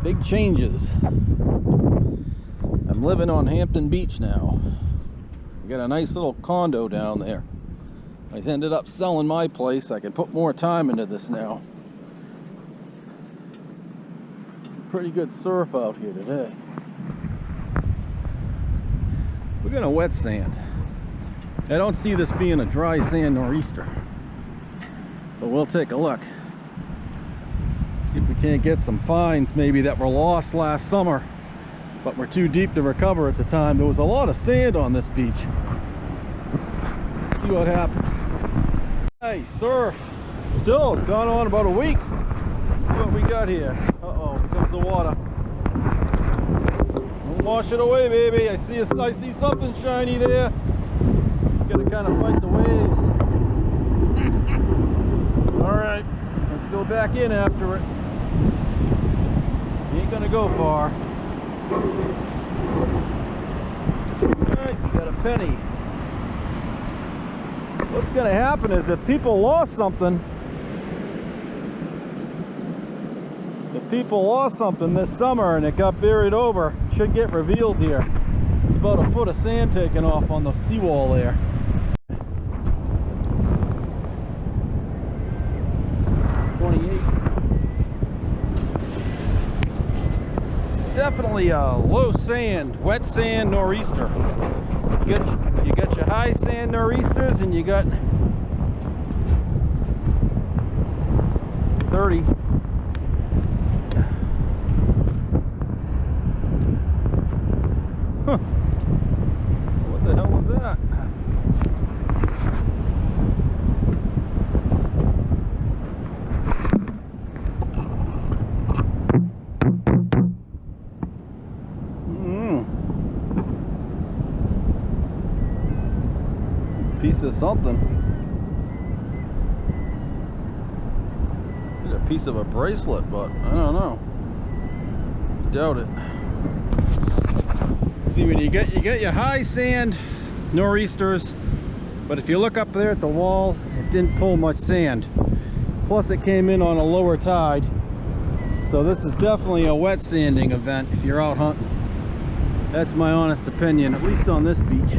Big changes. I'm living on Hampton Beach now. I got a nice little condo down there. I ended up selling my place. I can put more time into this now. Some pretty good surf out here today. We're gonna wet sand. I don't see this being a dry sand nor'easter, but we'll take a look. See if we can't get some finds maybe that were lost last summer, but were too deep to recover at the time. There was a lot of sand on this beach. Let's see what happens. Hey, surf. Still, it's gone on about a week. Let's see what we got here. Uh-oh, here comes the water. Don't wash it away, baby. I see something shiny there. Gotta kind of fight the waves. All right, let's go back in after it. You ain't gonna go far. Alright, you got a penny. What's gonna happen is if people lost something, this summer and it got buried over, it should get revealed here. It's about a foot of sand taken off on the seawall there. Definitely a low sand, wet sand nor'easter. You got your high sand nor'easters, and you got 30. Huh. What the hell was that? Piece of something. It's a piece of a bracelet, but I don't know. Doubt it. See, when you get your high sand nor'easters, but if you look up there at the wall, it didn't pull much sand. Plus, it came in on a lower tide, so this is definitely a wet sanding event if you're out hunting. That's my honest opinion, at least on this beach.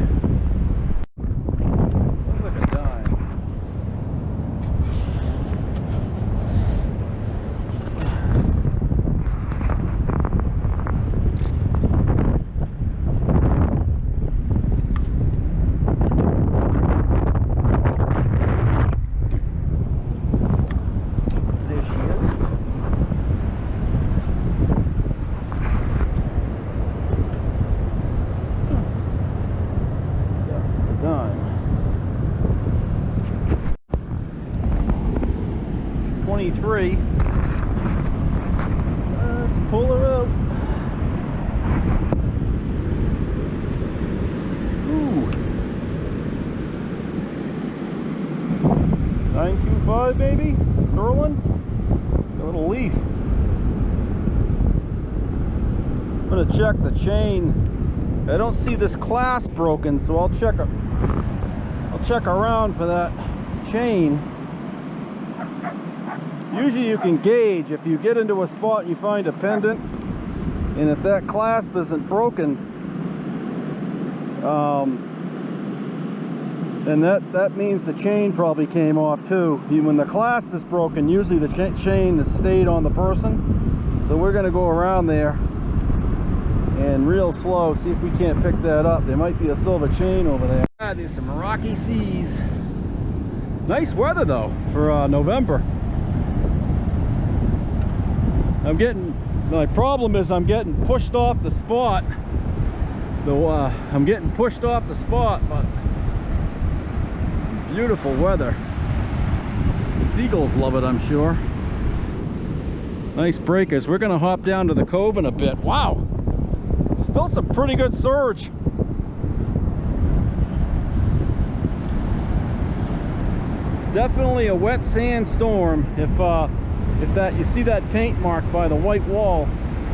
Dime. 23. Let's pull her up. Ooh. 925 maybe? Sterling? A little leaf. I'm gonna check the chain. I don't see this clasp broken, so I'll check around for that chain. Usually you can gauge if you get into a spot and you find a pendant, and if that clasp isn't broken, then that means the chain probably came off too. When the clasp is broken, usually the chain has stayed on the person. So we're going to go around there and real slow see if we can't pick that up. There might be a silver chain over there. There's some rocky seas. Nice weather though for November. My problem is I'm getting pushed off the spot. I'm getting pushed off the spot, but it's beautiful weather. The seagulls love it, I'm sure. Nice breakers. We're gonna hop down to the cove in a bit. Wow, still some pretty good surge. It's definitely a wet sand storm. If that, you see that paint mark by the white wall,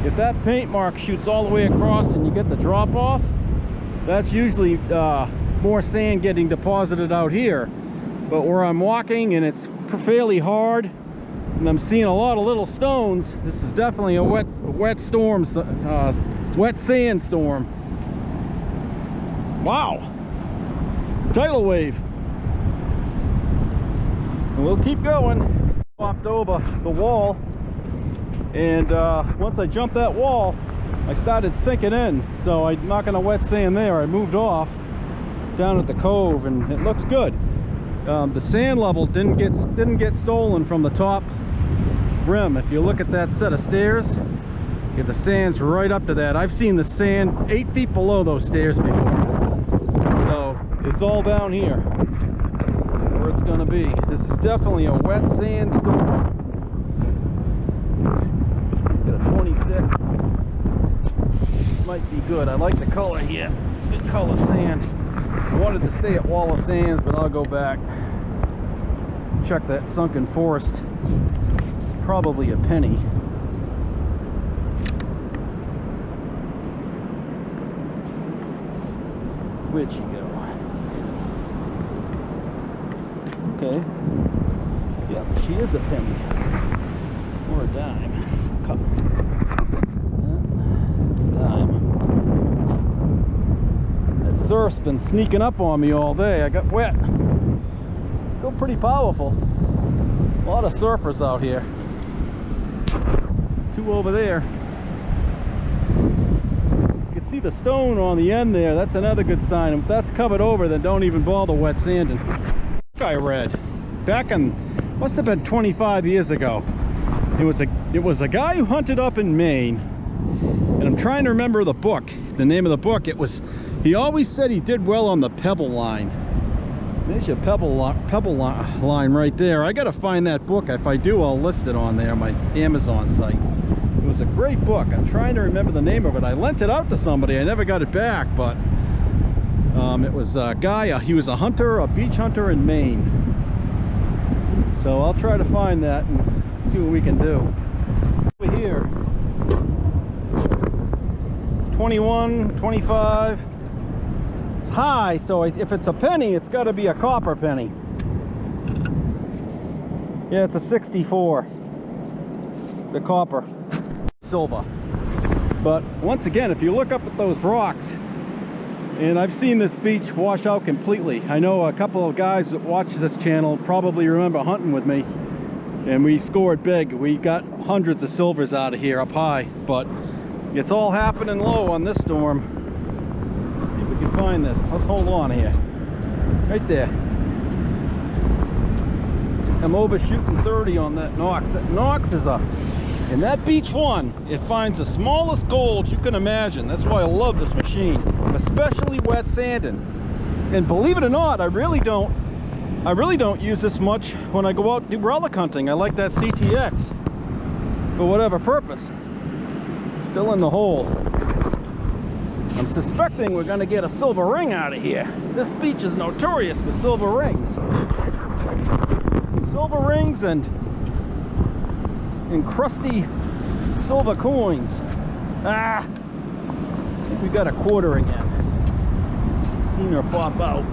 if that paint mark shoots all the way across and you get the drop off, that's usually more sand getting deposited out here. But where I'm walking and it's fairly hard, and I'm seeing a lot of little stones. This is definitely a wet storm, wet sandstorm. Wow, tidal wave. And we'll keep going. Popped over the wall, and once I jumped that wall, I started sinking in. So I'm not gonna wet sand there. I moved off down at the cove, and it looks good. The sand level didn't get stolen from the top rim. If you look at that set of stairs, the sand's right up to that. I've seen the sand 8 feet below those stairs before. So it's all down here where it's gonna be. This is definitely a wet sandstorm. Get a 26. Might be good. I like the color here. Good color sand. I wanted to stay at Wallace Sands, but I'll go back. Check that sunken forest. Probably a penny. Where'd she go? Okay. Yep, she is a penny. Or a dime. It's a dime. That surf's been sneaking up on me all day. I got wet. Still pretty powerful. A lot of surfers out here. There's 2 over there. You can see the stone on the end there. That's another good sign. If that's covered over, then don't even bother wet sanding. I read back in, must have been 25 years ago. It was a guy who hunted up in Maine, and I'm trying to remember the book. The name of the book. He always said he did well on the pebble line. There's your pebble line right there. I gotta find that book. If I do, I'll list it on there, my Amazon site. It was a great book. I'm trying to remember the name of it. I lent it out to somebody. I never got it back, but it was a guy. He was a hunter, a beach hunter in Maine. So I'll try to find that and see what we can do. Over here, 21, 25. It's high, so if it's a penny, it's got to be a copper penny. Yeah, it's a 64. It's a copper. Silver. But once again, if you look up at those rocks, and I've seen this beach wash out completely. I know a couple of guys that watch this channel probably remember hunting with me, and we scored big. We got hundreds of silvers out of here up high, but it's all happening low on this storm. See if we can find this. Let's hold on here. Right there. I'm overshooting 30 on that Knox. That Knox is and that beach one, it finds the smallest gold you can imagine. That's why I love this machine, especially wet sanding. And believe it or not, I really don't use this much when I go out and do relic hunting. I like that CTX for whatever purpose. Still in the hole. I'm suspecting we're gonna get a silver ring out of here. This beach is notorious for silver rings. Silver rings and crusty silver coins. I think we got a quarter again. Seen her pop out.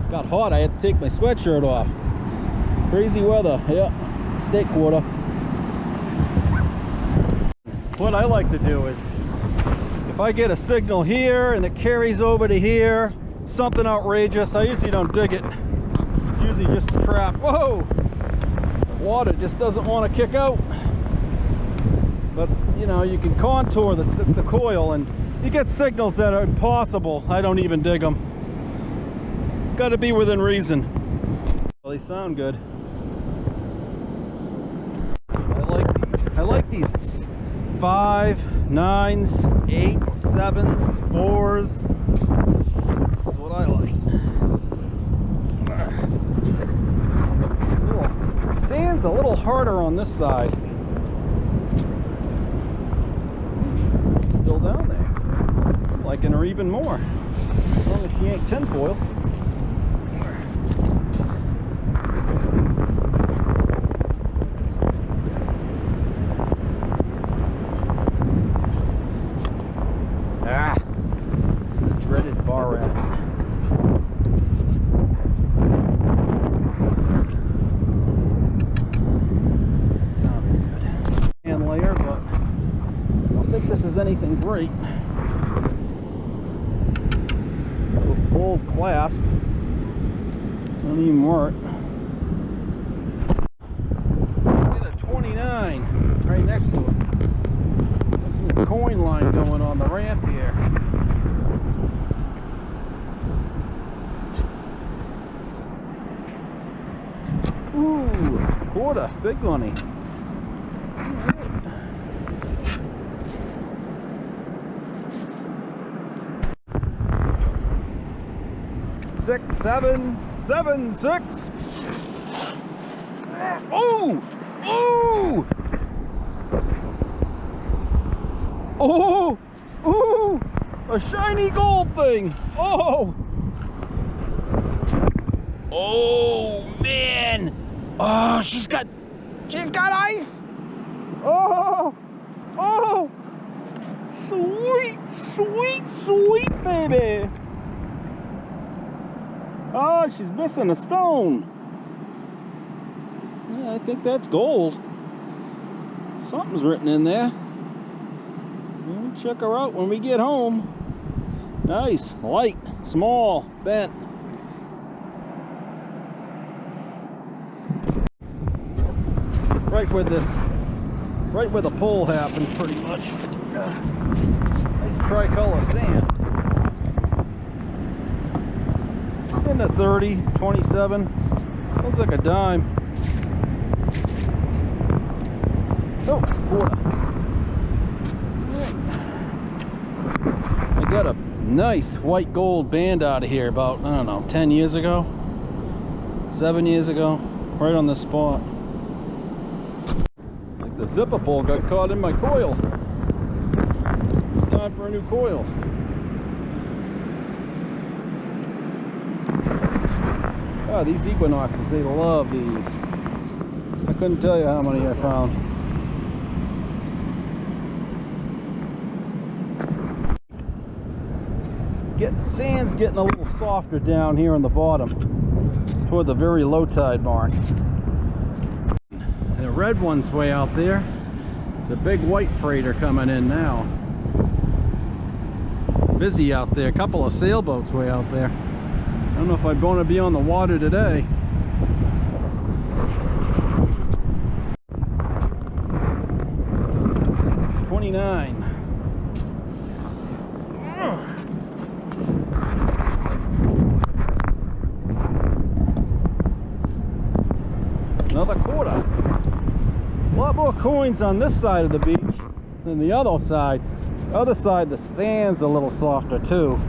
Got hot, I had to take my sweatshirt off. Crazy weather. Yep, state quarter. What I like to do is, if I get a signal here and it carries over to here, something outrageous, I usually don't dig it. It's usually just a trap. Whoa! Water just doesn't want to kick out. But you know, you can contour the coil, and you get signals that are impossible. I don't even dig them. Got to be within reason. Well, they sound good. I like these 5, 9s, 8s, 7s, 4s. That's what I like. Sand's a little harder on this side. Still down there. I'm liking her even more. As long as she ain't tinfoil. Ah, it's the dreaded bar rat. is anything great. Old clasp. Don't even work. Get a 29 right next to it. There's a coin line going on the ramp here. Ooh, quarter, big money. Six, seven, seven, six. Oh! Oh! Oh! Oh! A shiny gold thing! Oh! Oh man! Oh, she's got ice! Oh! Oh! Sweet, sweet, sweet baby! Oh, she's missing a stone. Yeah, I think that's gold. Something's written in there. We'll check her out when we get home. Nice, light, small, bent. Right where the pole happened, pretty much. Nice tricolor sand. In the 30, 27. Looks like a dime. Oh, quarter. I got a nice white gold band out of here about, I don't know, 10 years ago, 7 years ago, right on this spot. I think the zipper pole got caught in my coil. Time for a new coil. Oh, these equinoxes, they love these. I couldn't tell you how many I found. Sand's getting a little softer down here on the bottom, toward the very low tide mark. And the red one's way out there. It's a big white freighter coming in now. Busy out there, a couple of sailboats way out there. I don't know if I'm going to be on the water today. Another quarter. A lot more coins on this side of the beach than the other side. The other side, the sand's a little softer too.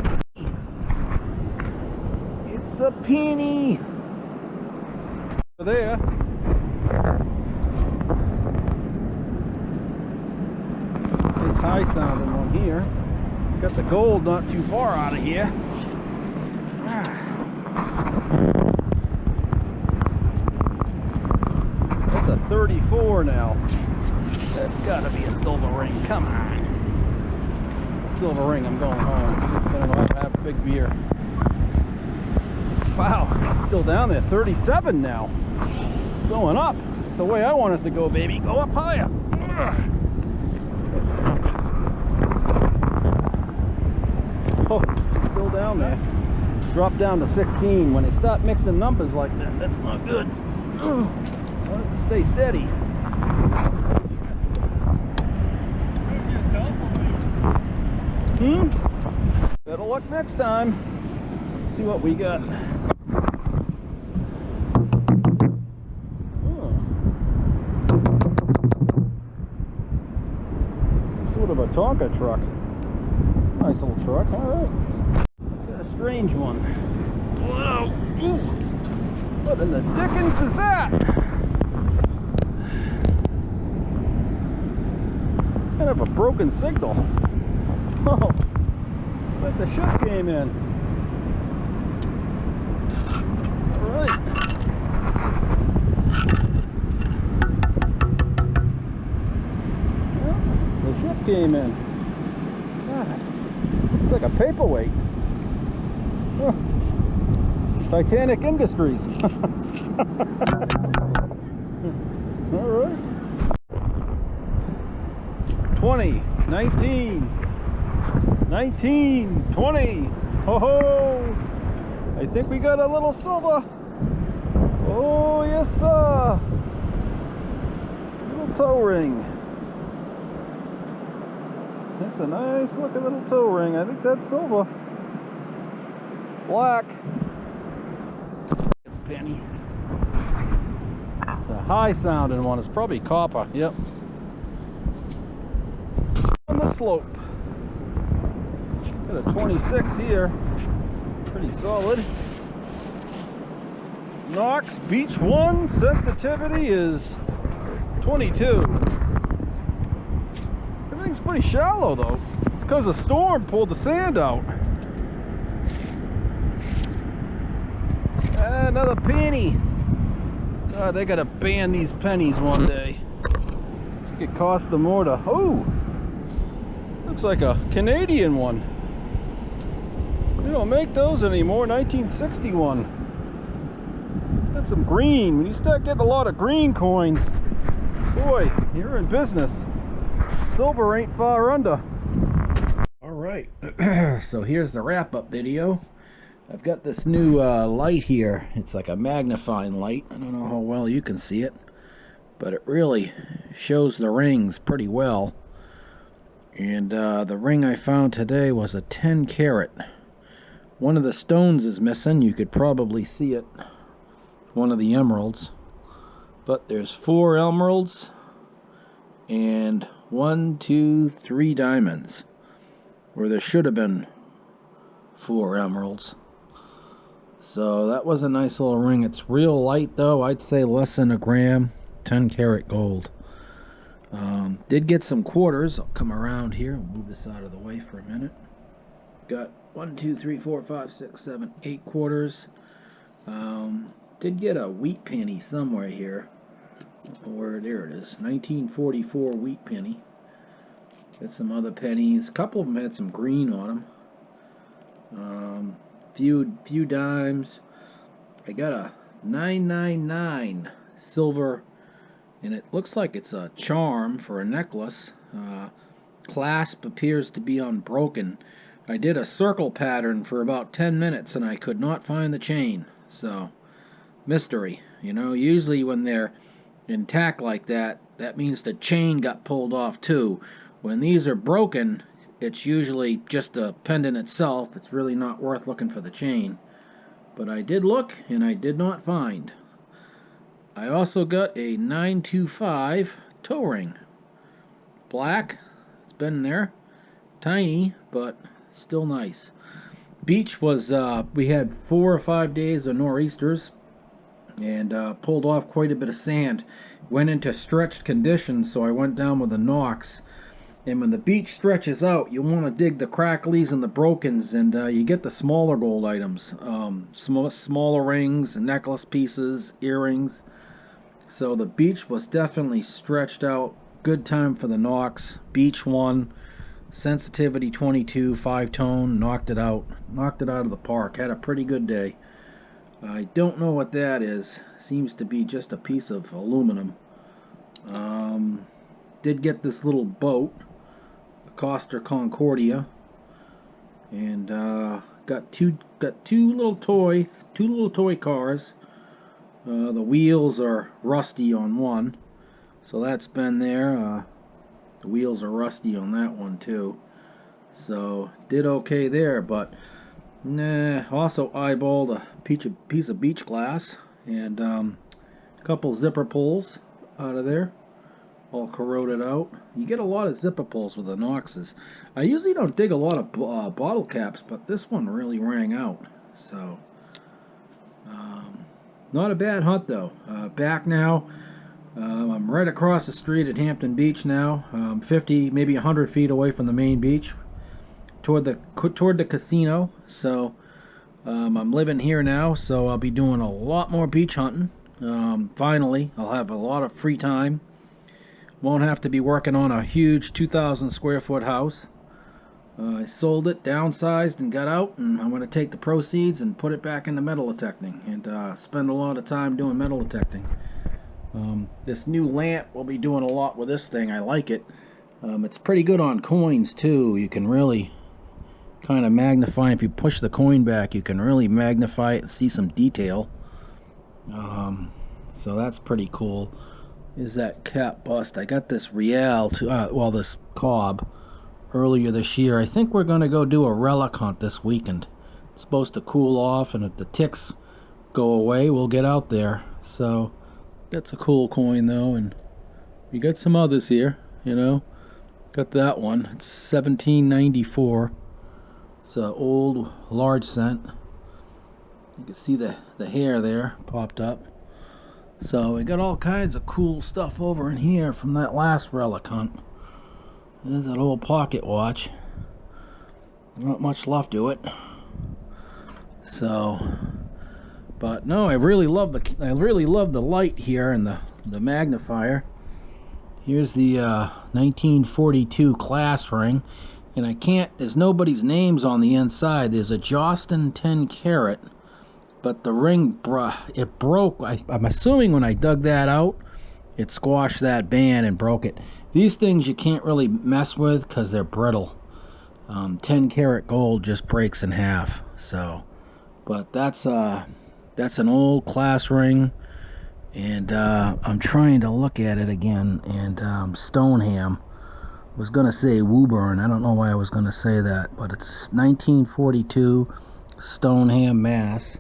It's a penny. There. This high sounding one here. Got the gold not too far out of here. That's a 34 now. That's gotta be a silver ring. Come on. Silver ring, I'm going home. I'm gonna go have a big beer. Wow, it's still down there. 37 now. Going up. It's the way I want it to go, baby. Go up higher. Oh, it's still down there. Drop down to 16. When they start mixing numbers like that, that's not good. I want it to stay steady. Better luck next time. Let's see what we got. Sort of a Tonka truck. Nice little truck, alright. Got a strange one. Whoa! Ooh. What in the dickens is that? Kind of a broken signal. Oh, it's like the ship came in. Alright. Well, the ship came in. God, it's like a paperweight. Oh. Titanic Industries. Alright. 20, 19, 19, 20. Ho ho! I think we got a little silver. Oh yes sir! Little toe ring. That's a nice looking little toe ring. I think that's silver. Black. It's a penny. It's a high sounding one. It's probably copper. Yep. On the slope. Got a 26 here. Pretty solid. Knox Beach 1 sensitivity is 22. Everything's pretty shallow though. It's because the storm pulled the sand out. Another penny. God, they gotta ban these pennies one day. It could cost them more to. Oh, looks like a Canadian one. They don't make those anymore. 1961. It's got some green. When you start getting a lot of green coins, boy, you're in business. Silver ain't far under. All right, so here's the wrap-up video. I've got this new light here. It's like a magnifying light. I don't know how well you can see it, but it really shows the rings pretty well. And the ring I found today was a 10 carat. One of the stones is missing. You could probably see it. One of the emeralds. But there's 4 emeralds and 1, 2, 3 diamonds, where there should have been 4 emeralds. So that was a nice little ring. It's real light though. I'd say less than a gram. 10 karat gold. Did get some quarters. I'll come around here and move this out of the way for a minute. Got 1, 2, 3, 4, 5, 6, 7, 8 quarters. Did get a wheat penny somewhere here. Where there it is. 1944 wheat penny. Got some other pennies. A couple of them had some green on them. Few dimes. I got a 999 silver, and it looks like it's a charm for a necklace. Clasp appears to be unbroken. I did a circle pattern for about 10 minutes and I could not find the chain. So, mystery. You know, usually when they're intact like that, that means the chain got pulled off too. When these are broken, it's usually just the pendant itself. It's really not worth looking for the chain. But I did look and I did not find. I also got a 925 toe ring. Black. It's been there. Tiny, but still nice. Beach was, we had 4 or 5 days of nor'easters and pulled off quite a bit of sand. Went into stretched conditions, so I went down with a Knox. And when the beach stretches out, you want to dig the cracklies and the brokens, and you get the smaller gold items. Smaller rings, necklace pieces, earrings. So the beach was definitely stretched out. Good time for the Knox. Beach 1, sensitivity 22, 5-tone, knocked it out. Knocked it out of the park. Had a pretty good day. I don't know what that is. Seems to be just a piece of aluminum. Did get this little boat. Costa Concordia, and got two little toy cars. The wheels are rusty on one, so that's been there. The wheels are rusty on that one too, so did okay there. But also eyeballed a piece of beach glass and a couple zipper pulls out of there. All corroded out. You get a lot of zipper pulls with the Knoxes. I usually don't dig a lot of bottle caps, but this one really rang out. So, not a bad hunt though. Back now. I'm right across the street at Hampton Beach now. 50, maybe 100 feet away from the main beach, toward the casino. So, I'm living here now, so I'll be doing a lot more beach hunting. Finally, I'll have a lot of free time. Won't have to be working on a huge 2,000 square foot house. I sold it, downsized, and got out, and I'm going to take the proceeds and put it back into metal detecting and spend a lot of time doing metal detecting. This new lamp will be doing a lot with this thing. I like it. It's pretty good on coins too. You can really kind of magnify. If you push the coin back, you can really magnify it and see some detail. So that's pretty cool. Is that cap bust? I got this real to this cob earlier this year. I think we're gonna go do a relic hunt this weekend. It's supposed to cool off, and if the ticks go away, we'll get out there. So that's a cool coin though, and we got some others here, you know. Got that one. It's 1794. It's an old large cent. You can see the hair there popped up. So we got all kinds of cool stuff over in here from that last relic hunt. There's that old pocket watch. Not much left to it. So, but no, I really love the light here and the magnifier. Here's the 1942 class ring, and there's nobody's names on the inside. There's a Jostin 10 carat, but the ring, it broke. I'm assuming when I dug that out, it squashed that band and broke it. These things you can't really mess with because they're brittle. 10 karat gold just breaks in half. So, but that's an old class ring. And I'm trying to look at it again, and Stoneham. I was going to say Woburn. I don't know why I was going to say that, but it's 1942 Stoneham, Mass.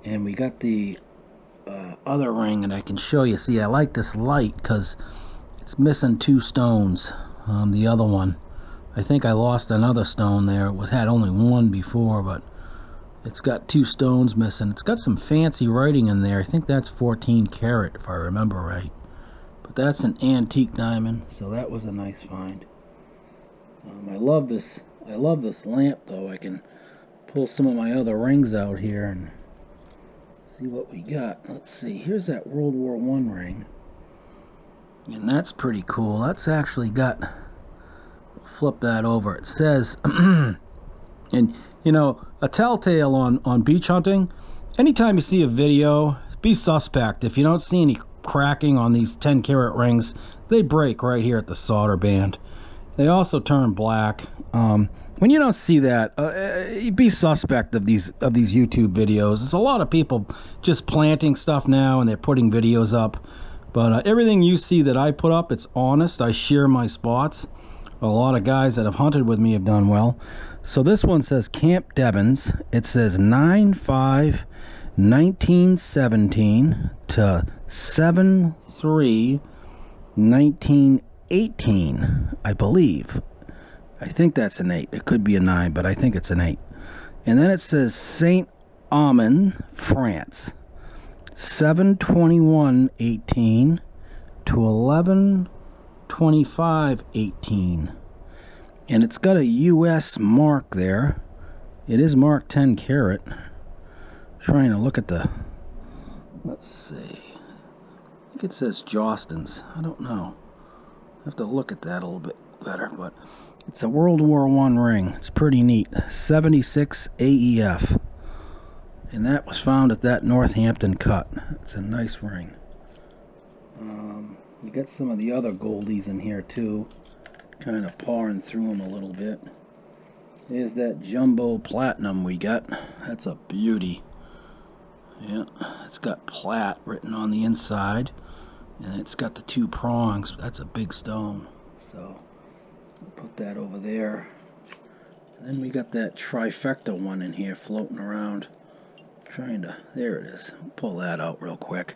And we got the other ring, and I can show you. See, I like this light because it's missing 2 stones on the other one. I think I lost another stone there. It had only 1 before, but it's got 2 stones missing. It's got some fancy writing in there. I think that's 14 karat if I remember right. But that's an antique diamond, so that was a nice find. I love this lamp though. I can pull some of my other rings out here and see what we got. Let's see. Here's that World War I ring. And that's pretty cool. That's actually got, flip that over. It says and you know, a telltale on beach hunting, anytime you see a video, be suspect. If you don't see any cracking on these 10 karat rings, they break right here at the solder band. They also turn black. When you don't see that, be suspect of these YouTube videos. There's a lot of people just planting stuff now, and they're putting videos up. But everything you see that I put up, it's honest. I share my spots. A lot of guys that have hunted with me have done well. So this one says Camp Devens. It says 9/5/1917 to 7/3/1918, I believe. I think that's an 8. It could be a 9, but I think it's an 8. And then it says Saint Amand, France. 7/21/18 to 11/25/18. And it's got a US mark there. It is marked 10 karat. Trying to look at the, let's see. I think it says Jostins. I don't know. I have to look at that a little bit better, but it's a World War I ring. It's pretty neat. 76 AEF. And that was found at that Northampton cut. It's a nice ring. You got some of the other goldies in here too. Kind of pawing through them a little bit. There's that jumbo platinum we got. That's a beauty. Yeah, it's got plat written on the inside, and it's got the 2 prongs. That's a big stone. So I'll put that over there. And then we got that trifecta one in here floating around. There it is. I'll pull that out real quick.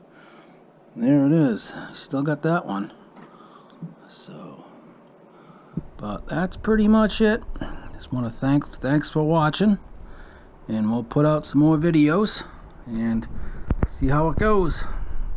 There it is. Still got that one. So, but that's pretty much it. Just want to thanks for watching, and we'll put out some more videos and see how it goes.